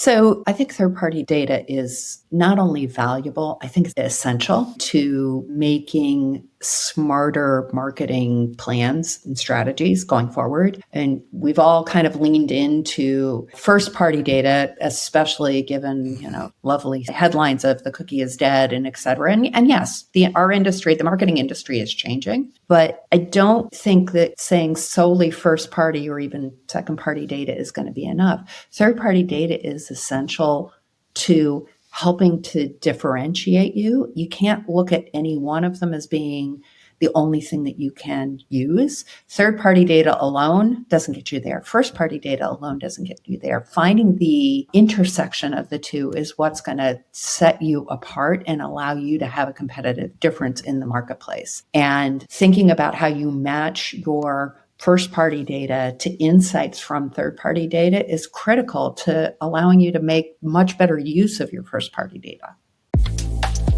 So I think third-party data is not only valuable, I think it's essential to making smarter marketing plans and strategies going forward. And we've all kind of leaned into first-party data, especially given, lovely headlines of the cookie is dead and et cetera. And yes, our industry, the marketing industry is changing, but I don't think that saying solely first-party or even second-party data is going to be enough. Third-party data is essential to helping to differentiate you. You can't look at any one of them as being the only thing that you can use. Third-party data alone doesn't get you there. First-party data alone doesn't get you there. Finding the intersection of the two is what's going to set you apart and allow you to have a competitive difference in the marketplace. And thinking about how you match your first-party data to insights from third-party data is critical to allowing you to make much better use of your first-party data.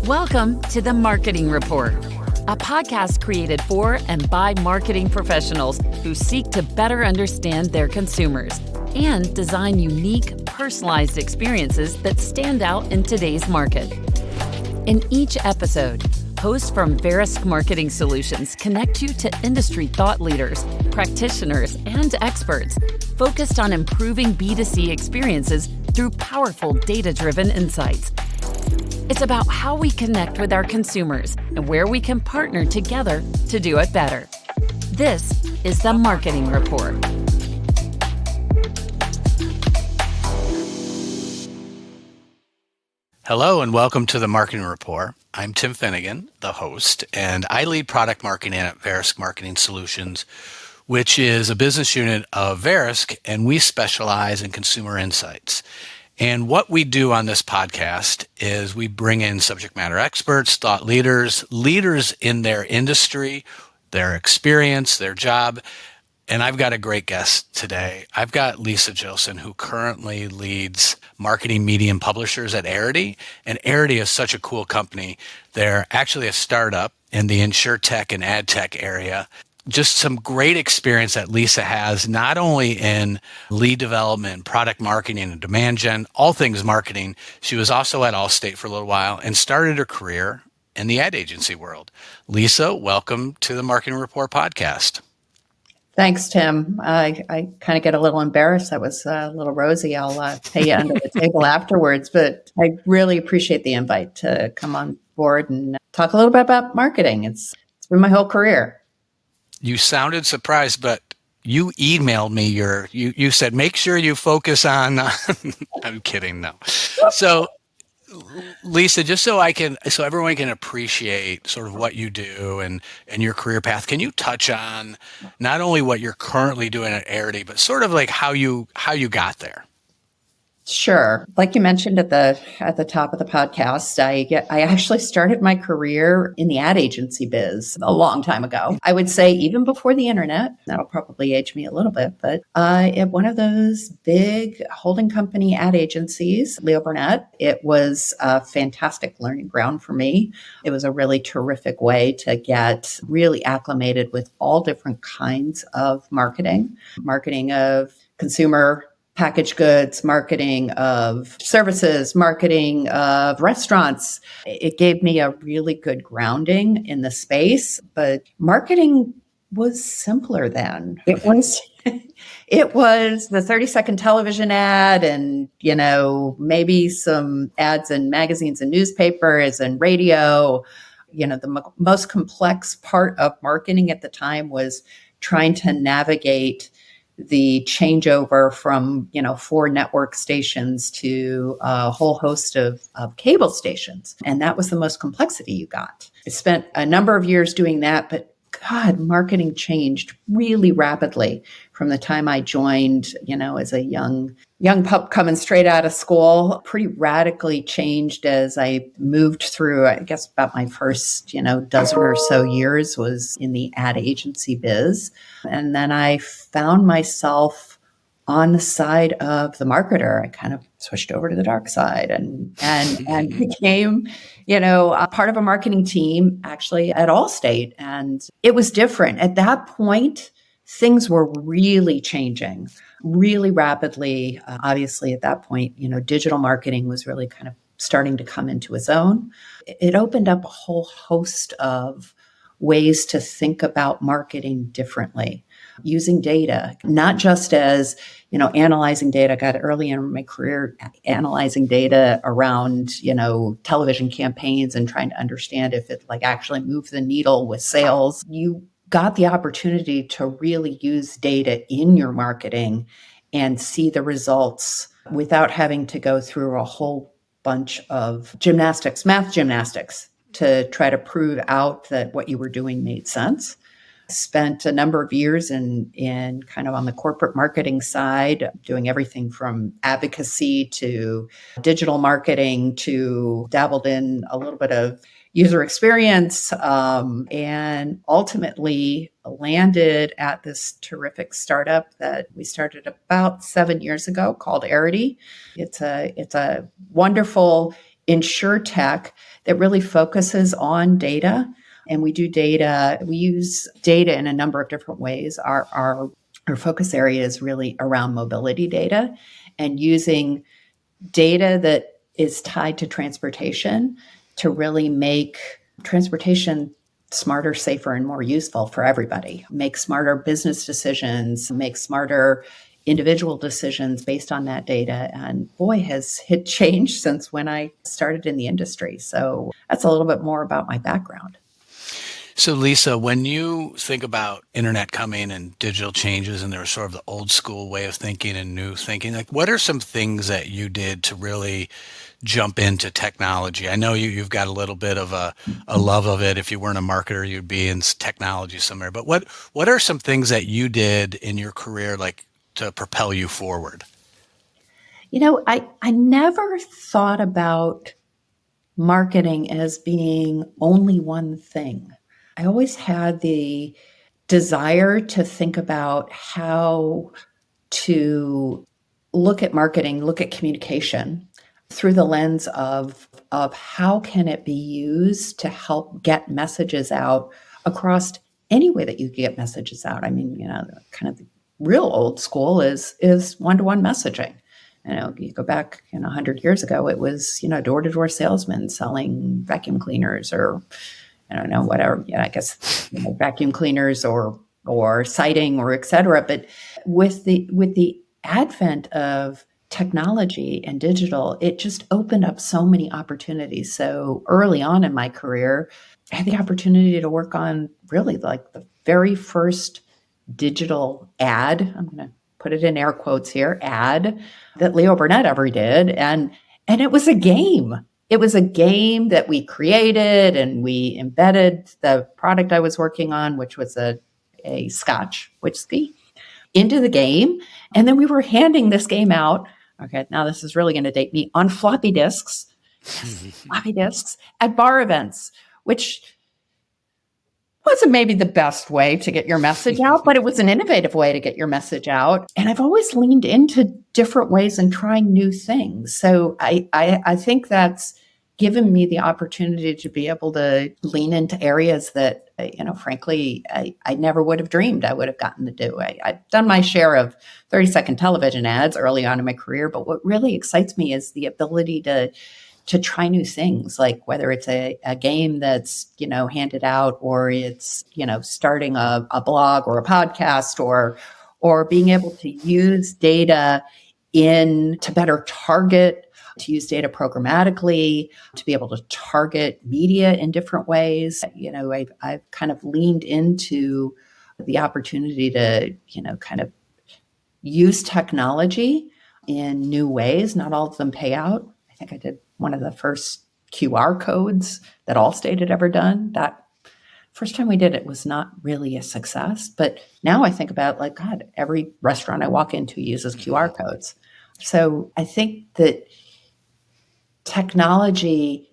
Welcome to the Marketing Report, a podcast created for and by marketing professionals who seek to better understand their consumers and design unique, personalized experiences that stand out in today's market. In each episode, hosts from Verisk Marketing Solutions connect you to industry thought leaders, practitioners, and experts focused on improving B2C experiences through powerful data-driven insights. It's about how we connect with our consumers and where we can partner together to do it better. This is the Marketing Report. Hello and welcome to the Marketing Report. I'm Tim Finnegan, the host, and I lead product marketing at Verisk Marketing Solutions, which is a business unit of Verisk, and we specialize in consumer insights. And what we do on this podcast is we bring in subject matter experts, thought leaders, leaders in their industry, their experience, their job. And I've got a great guest today. I've got Lisa Jillson, who currently leads marketing medium publishers at Arity. And Arity is such a cool company. They're actually a startup in the insurtech and ad tech area. Just some great experience that Lisa has, not only in lead development, product marketing, and demand gen, all things marketing. She was also at Allstate for a little while and started her career in the ad agency world. Lisa, welcome to the Marketing Report podcast. Thanks, Tim. I kind of get a little embarrassed. That was a little rosy. I'll pay you under the table afterwards, but I really appreciate the invite to come on board and talk a little bit about marketing. It's been my whole career. You sounded surprised, but you emailed me you said, make sure you focus on, I'm kidding, no. So Lisa, just so everyone can appreciate sort of what you do and your career path, can you touch on not only what you're currently doing at Arity, but sort of like how you got there? Sure. Like you mentioned at the top of the podcast, I actually started my career in the ad agency biz a long time ago. I would say even before the internet. That'll probably age me a little bit, but at one of those big holding company ad agencies, Leo Burnett. It was a fantastic learning ground for me. It was a really terrific way to get really acclimated with all different kinds of marketing of consumer packaged goods, marketing of services, marketing of restaurants. It gave me a really good grounding in the space, but marketing was simpler then. It was the 30-second television ad and, maybe some ads in magazines and newspapers and radio. The most complex part of marketing at the time was trying to navigate the changeover from, 4 network stations to a whole host of cable stations. And that was the most complexity you got. I spent a number of years doing that, but God, marketing changed really rapidly from the time I joined, as a young pup coming straight out of school. Pretty radically changed as I moved through, I guess about my first, dozen or so years was in the ad agency biz. And then I found myself on the side of the marketer. I kind of switched over to the dark side and became, a part of a marketing team actually at Allstate. And it was different. At that point, things were really changing really rapidly. Obviously, at that point, digital marketing was really kind of starting to come into its own. It opened up a whole host of ways to think about marketing differently, using data, not just as, analyzing data. I got early in my career analyzing data around, television campaigns and trying to understand if it like actually moved the needle with sales. You got the opportunity to really use data in your marketing and see the results without having to go through a whole bunch of math gymnastics to try to prove out that what you were doing made sense. Spent a number of years in kind of on the corporate marketing side, doing everything from advocacy to digital marketing to dabbled in a little bit of user experience, and ultimately landed at this terrific startup that we started about 7 years ago called Arity. It's a wonderful insurtech that really focuses on data. And we use data in a number of different ways. Our focus area is really around mobility data and using data that is tied to transportation to really make transportation smarter, safer, and more useful for everybody. Make smarter business decisions, make smarter individual decisions based on that data. And boy, has it changed since when I started in the industry. So that's a little bit more about my background. So Lisa, when you think about internet coming and digital changes and there was sort of the old school way of thinking and new thinking, like what are some things that you did to really jump into technology? I know you've got a little bit of a love of it. If you weren't a marketer, you'd be in technology somewhere. But what are some things that you did in your career like to propel you forward? I never thought about marketing as being only one thing. I always had the desire to think about how to look at marketing, look at communication through the lens of how can it be used to help get messages out across any way that you get messages out. I mean, kind of the real old school is one-to-one messaging. You go back, 100 years ago, it was, door-to-door salesmen selling vacuum cleaners or, I don't know, whatever, I guess, vacuum cleaners or siding or et cetera. But with the advent of technology and digital, it just opened up so many opportunities. So early on in my career, I had the opportunity to work on really like the very first digital ad. I'm going to put it in air quotes here, ad that Leo Burnett ever did. And it was a game. It was a game that we created and we embedded the product I was working on, which was a Scotch whiskey, into the game. And then we were handing this game out. Okay, now this is really going to date me, on floppy disks. Yes, floppy disks at bar events, which wasn't maybe the best way to get your message out, but it was an innovative way to get your message out. And I've always leaned into different ways and trying new things. So I think that's given me the opportunity to be able to lean into areas that, frankly, I never would have dreamed I would have gotten to do. I've done my share of 30-second television ads early on in my career, but what really excites me is the ability to try new things, like whether it's a game that's, handed out or it's, starting a blog or a podcast or being able to use data to better target, to use data programmatically, to be able to target media in different ways. I've kind of leaned into the opportunity to, kind of use technology in new ways. Not all of them pay out. I think I did one of the first QR codes that Allstate had ever done. That first time we did it was not really a success. But now I think about like, God, every restaurant I walk into uses QR codes. So I think that technology,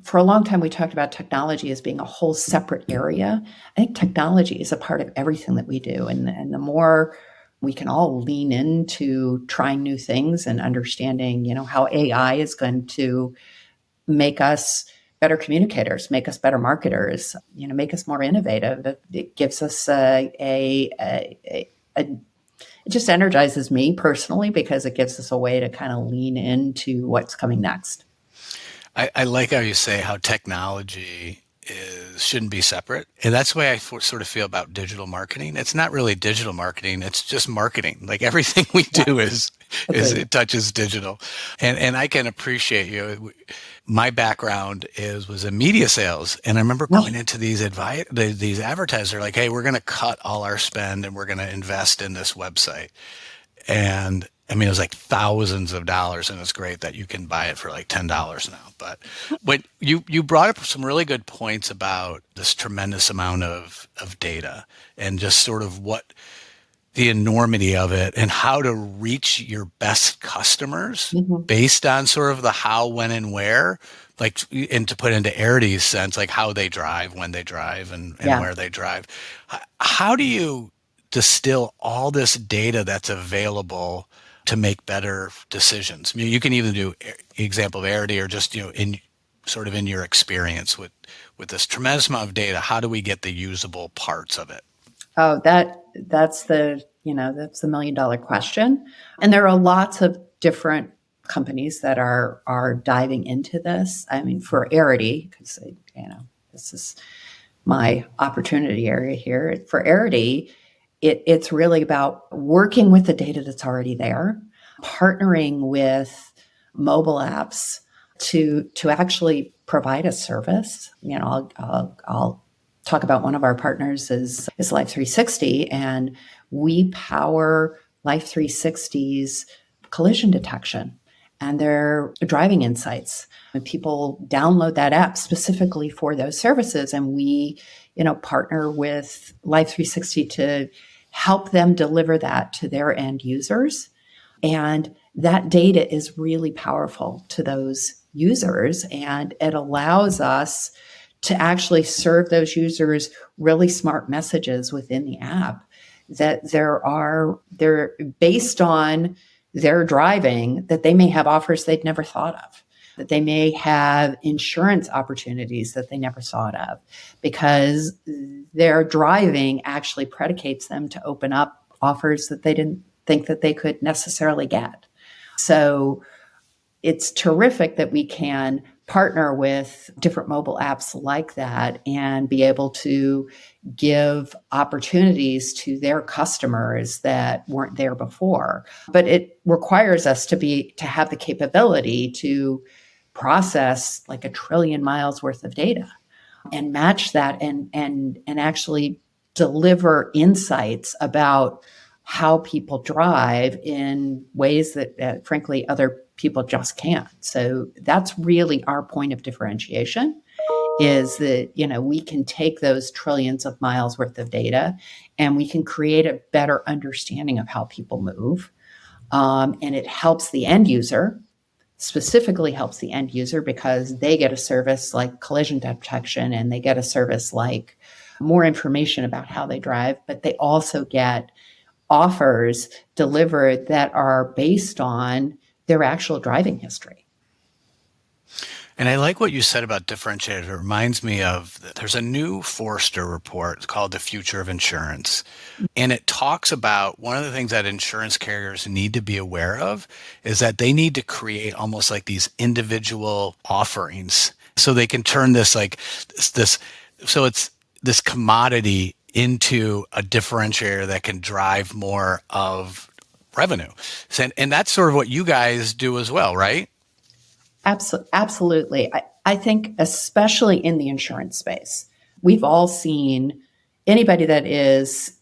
for a long time, we talked about technology as being a whole separate area. I think technology is a part of everything that we do. And the more we can all lean into trying new things and understanding, how AI is going to make us better communicators, make us better marketers, make us more innovative. It gives us it just energizes me personally because it gives us a way to kind of lean into what's coming next. I like how you say how technology shouldn't be separate. And that's the way I sort of feel about digital marketing. It's not really digital marketing. It's just marketing. Like everything we do is it touches digital. And I can appreciate you. My background was in media sales. And I remember going into these advertisers like, hey, we're going to cut all our spend and we're going to invest in this website. And I mean, it was like thousands of dollars, and it's great that you can buy it for like $10 now. But you brought up some really good points about this tremendous amount of data and just sort of what the enormity of it and how to reach your best customers based on sort of the how, when, and where. Like, and to put into Arity's sense, like how they drive, when they drive, and where they drive. How do you distill all this data that's available to make better decisions? I mean, you can even do example of Arity or just, in your experience with this tremendous amount of data, how do we get the usable parts of it? Oh, that's the $1 million question. And there are lots of different companies that are diving into this. I mean, for Arity, because this is my opportunity area here. For Arity, it's really about working with the data that's already there, partnering with mobile apps to actually provide a service. I'll talk about one of our partners is Life360, and we power Life360's collision detection and their driving insights. And people download that app specifically for those services, and we partner with Life360 to help them deliver that to their end users. And that data is really powerful to those users, and it allows us to actually serve those users really smart messages within the app that they're based on their driving, that they may have offers they'd never thought of, that they may have insurance opportunities that they never thought of, because their driving actually predicates them to open up offers that they didn't think that they could necessarily get. So it's terrific that we can partner with different mobile apps like that and be able to give opportunities to their customers that weren't there before. But it requires us to have the capability to process like 1 trillion miles worth of data and match that and actually deliver insights about how people drive in ways that, frankly, other people just can't. So that's really our point of differentiation, is that, we can take those trillions of miles worth of data and we can create a better understanding of how people move. And it helps the end user, specifically helps the end user, because they get a service like collision detection and they get a service like more information about how they drive, but they also get offers delivered that are based on their actual driving history. And I like what you said about differentiated. It reminds me of, there's a new Forrester report called The Future of Insurance. And it talks about one of the things that insurance carriers need to be aware of is that they need to create almost like these individual offerings so they can turn this so it's this commodity into a differentiator that can drive more of revenue. And that's sort of what you guys do as well, right? Absolutely. I think especially in the insurance space, we've all seen anybody that is,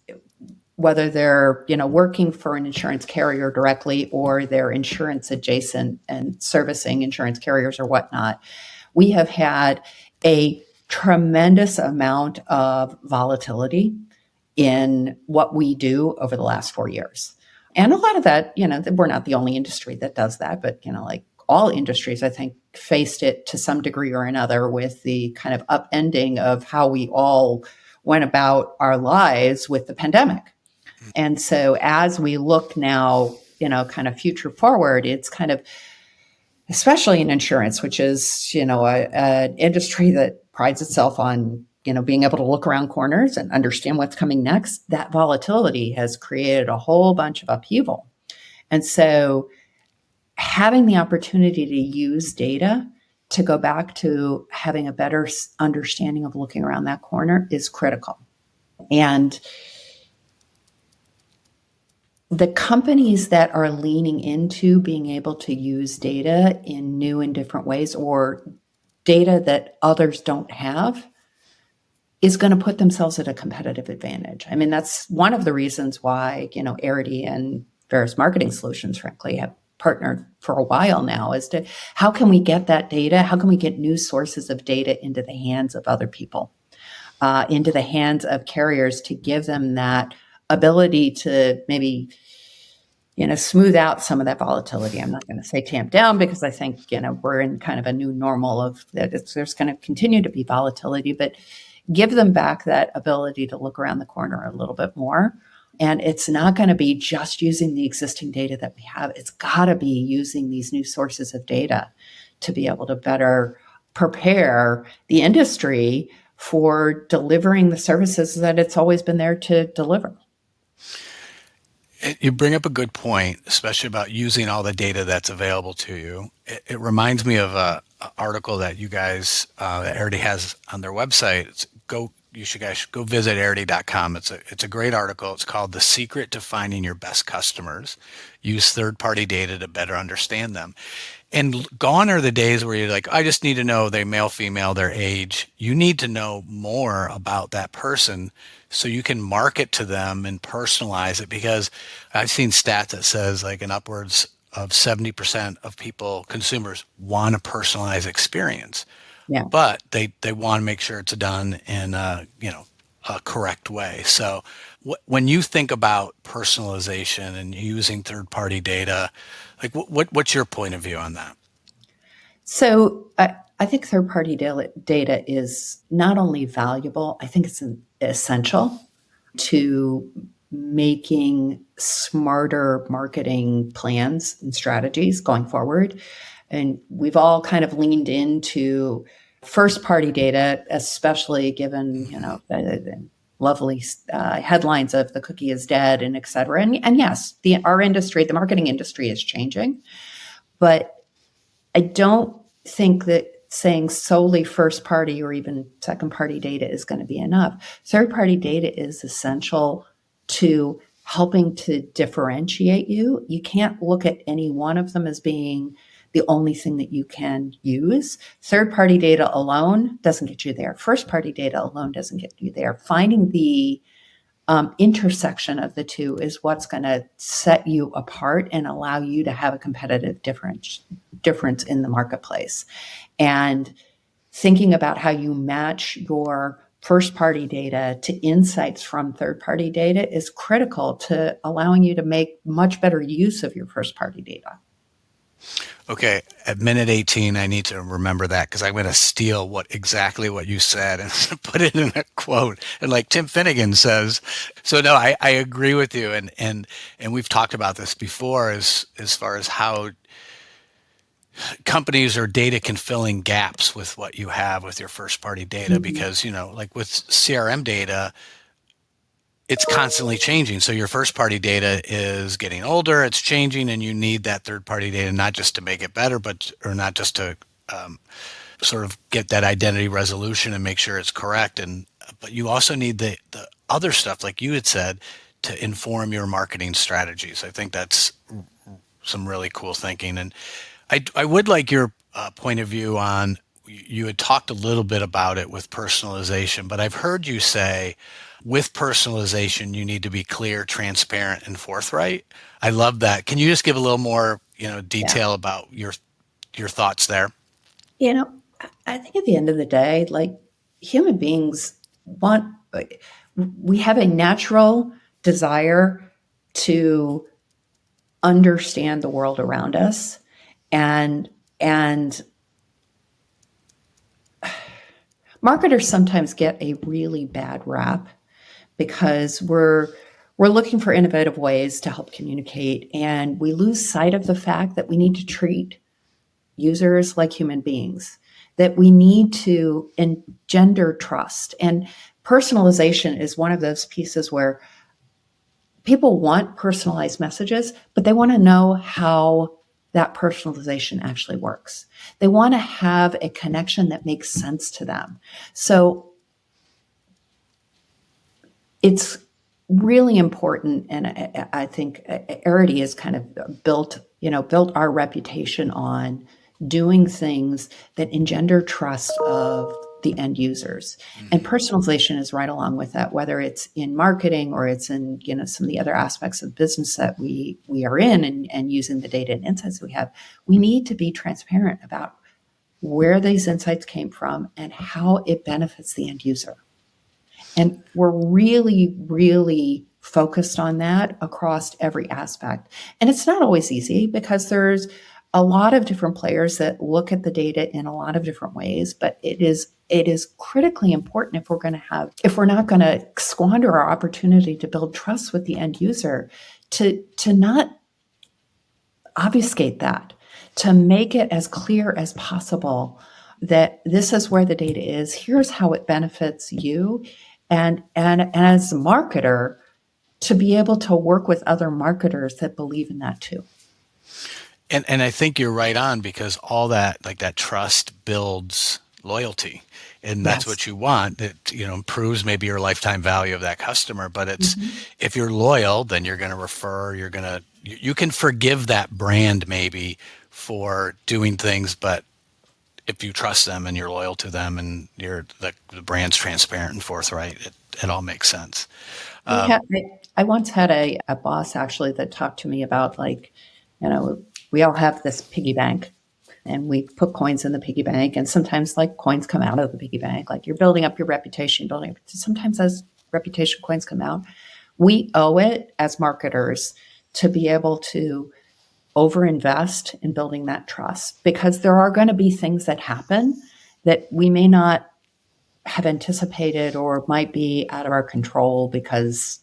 whether they're working for an insurance carrier directly or they're insurance adjacent and servicing insurance carriers or whatnot, we have had a tremendous amount of volatility in what we do over the last 4 years. And a lot of that, we're not the only industry that does that, but, like all industries, I think, faced it to some degree or another with the kind of upending of how we all went about our lives with the pandemic. And so as we look now, kind of future forward, it's kind of especially in insurance, which is, an industry that prides itself on, being able to look around corners and understand what's coming next. That volatility has created a whole bunch of upheaval. And so having the opportunity to use data to go back to having a better understanding of looking around that corner is critical. And the companies that are leaning into being able to use data in new and different ways, or data that others don't have, is going to put themselves at a competitive advantage. I mean, that's one of the reasons why, Arity and Verisk Marketing Solutions, frankly, have partnered for a while now, as to how can we get that data? How can we get new sources of data into the hands of other people, into the hands of carriers, to give them that ability to maybe, smooth out some of that volatility. I'm not going to say tamp down, because I think, we're in kind of a new normal of that. There's going to continue to be volatility, but give them back that ability to look around the corner a little bit more. And it's not going to be just using the existing data that we have. It's got to be using these new sources of data to be able to better prepare the industry for delivering the services that it's always been there to deliver. You bring up a good point, especially about using all the data that's available to you. It reminds me of a article that you guys that Arity has on their website. You guys should go visit arity.com. It's a great article. It's called "The Secret to Finding Your Best Customers: Use Third-Party Data to Better Understand Them." And gone are the days where you're like, I just need to know their male, female, their age. You need to know more about that person so you can market to them and personalize it, because I've seen stats that says like an upwards of 70% of consumers want a personalized experience. Yeah. But they want to make sure it's done in a correct way. So when you think about personalization and using third-party data, like what's your point of view on that? So I think third-party data is not only valuable, I think it's essential to making smarter marketing plans and strategies going forward. And we've all kind of leaned into first-party data, especially given, the lovely headlines of the cookie is dead and et cetera. And yes, our industry, the marketing industry, is changing. But I don't think that saying solely first party or even second party data is going to be enough. Third party data is essential to helping to differentiate you. You can't look at any one of them as being the only thing that you can use. Third party data alone doesn't get you there. First party data alone doesn't get you there. Finding the intersection of the two is what's going to set you apart and allow you to have a competitive difference in the marketplace. And thinking about how you match your first party data to insights from third party data is critical to allowing you to make much better use of your first party data. Okay, at minute 18, I need to remember that, because I'm going to steal exactly what you said and put it in a quote. And like Tim Finnegan says, so no, I agree with you. And we've talked about this before as far as how companies or data can fill in gaps with what you have with your first party data, Mm-hmm. because, like with CRM data, it's constantly changing. So your first party data is getting older, it's changing, and you need that third party data, not just to make it better, or not just to sort of get that identity resolution and make sure it's correct. But you also need the other stuff, like you had said, to inform your marketing strategies. I think that's some really cool thinking. And I would like your point of view on, you had talked a little bit about it with personalization, but I've heard you say with personalization, you need to be clear, transparent, and forthright. I love that. Can you just give a little more, detail about your thoughts there? I think at the end of the day, like, human beings we have a natural desire to understand the world around us, and marketers sometimes get a really bad rap because we're looking for innovative ways to help communicate, and we lose sight of the fact that we need to treat users like human beings, that we need to engender trust. And personalization is one of those pieces where people want personalized messages, but they want to know how that personalization actually works. They want to have a connection that makes sense to them. So it's really important, and I think Arity has kind of built our reputation on doing things that engender trust of the end users. And personalization is right along with that, whether it's in marketing or it's in some of the other aspects of business that we are in, and using the data and insights we have. We need to be transparent about where these insights came from and how it benefits the end user. And we're really, really focused on that across every aspect. And it's not always easy because there's a lot of different players that look at the data in a lot of different ways, but it is critically important if we're not going to squander our opportunity to build trust with the end user, to not obfuscate that, to make it as clear as possible that this is where the data is, here's how it benefits you, and as a marketer, to be able to work with other marketers that believe in that too. And I think you're right on, because all that, like that trust, builds loyalty, and that's what you want. It improves maybe your lifetime value of that customer. But it's if you're loyal, then you're going to refer. You can forgive that brand maybe for doing things, but if you trust them and you're loyal to them and the brand's transparent and forthright, it all makes sense. I once had a boss actually that talked to me about, we all have this piggy bank and we put coins in the piggy bank, and sometimes coins come out of the piggy bank. Like, you're building up your reputation, sometimes as reputation coins come out. We owe it as marketers to be able to overinvest in building that trust, because there are going to be things that happen that we may not have anticipated or might be out of our control because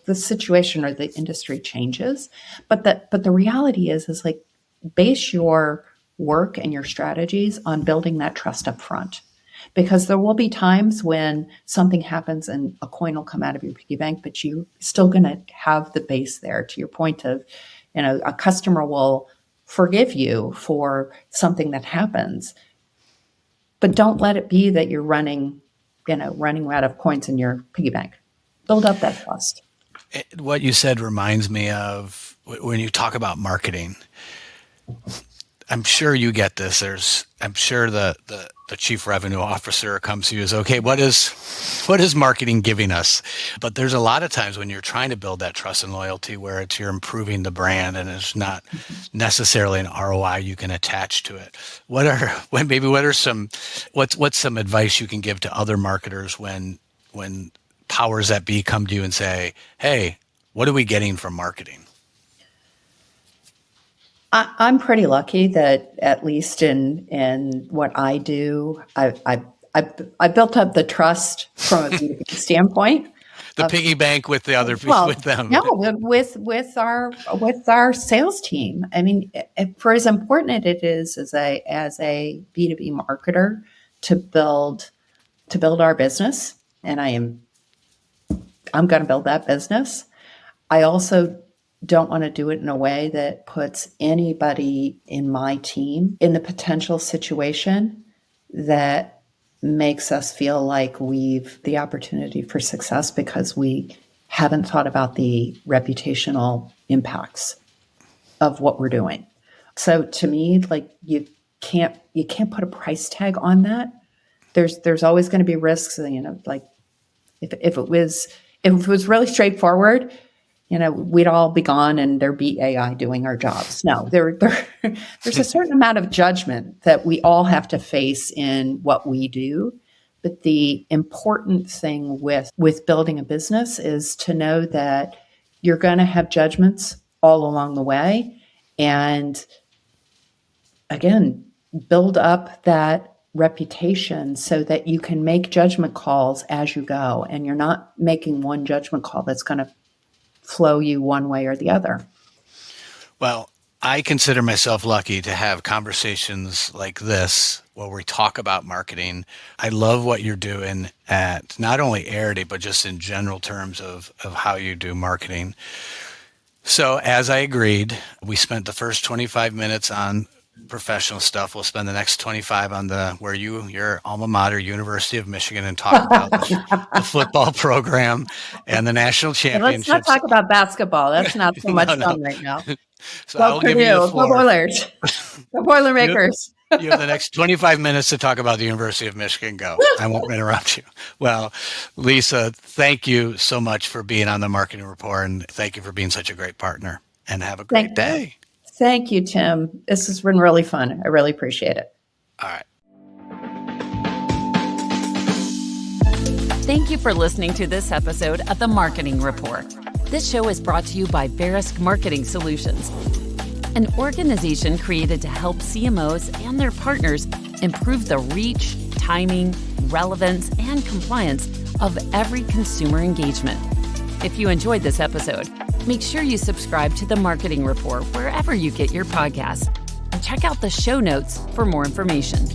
the situation or the industry changes. But the reality is base your work and your strategies on building that trust up front, because there will be times when something happens and a coin will come out of your piggy bank, but you're still going to have the base there. To your point of, a customer will forgive you for something that happens, but don't let it be that you're running out of coins in your piggy bank. Build up that trust. What you said reminds me of when you talk about marketing. I'm sure you get this. I'm sure the chief revenue officer comes to you as, okay, what is marketing giving us? But there's a lot of times when you're trying to build that trust and loyalty where you're improving the brand and it's not necessarily an ROI you can attach to it. What's some advice you can give to other marketers when powers that be come to you and say, hey, what are we getting from marketing? I'm pretty lucky that, at least in what I do, I built up the trust from a B2B standpoint. The piggy bank with the other people, with them. No, with our sales team. I mean, for as important it is as a B2B marketer to build our business, and I'm going to build that business. I also don't want to do it in a way that puts anybody in my team in the potential situation that makes us feel like we've the opportunity for success because we haven't thought about the reputational impacts of what we're doing. So to me, you can't put a price tag on that. There's always going to be risks. If it was really straightforward, we'd all be gone and there'd be AI doing our jobs. No, there's a certain amount of judgment that we all have to face in what we do. But the important thing with building a business is to know that you're going to have judgments all along the way. And again, build up that reputation so that you can make judgment calls as you go. And you're not making one judgment call that's going to flow you one way or the other. Well, I consider myself lucky to have conversations like this where we talk about marketing. I love what you're doing at not only Arity, but just in general terms of how you do marketing. So as I agreed, we spent the first 25 minutes on professional stuff. We'll spend the next 25 on your alma mater, University of Michigan, and talk about the football program and the national And let's not championships. talk about basketball. That's not so much No. fun right now. So Go I'll give you the Purdue, go floor. Boilers, go Boilermakers. You have the next 25 minutes to talk about the University of Michigan. Go. I won't interrupt you. Well, Lisa, thank you so much for being on the Marketing Report, and thank you for being such a great partner. And have a great day. Thank you, Tim. This has been really fun. I really appreciate it. All right. Thank you for listening to this episode of the Marketing Report. This show is brought to you by Verisk Marketing Solutions, an organization created to help CMOs and their partners improve the reach, timing, relevance, and compliance of every consumer engagement. If you enjoyed this episode, make sure you subscribe to the Marketing Report wherever you get your podcasts, and check out the show notes for more information.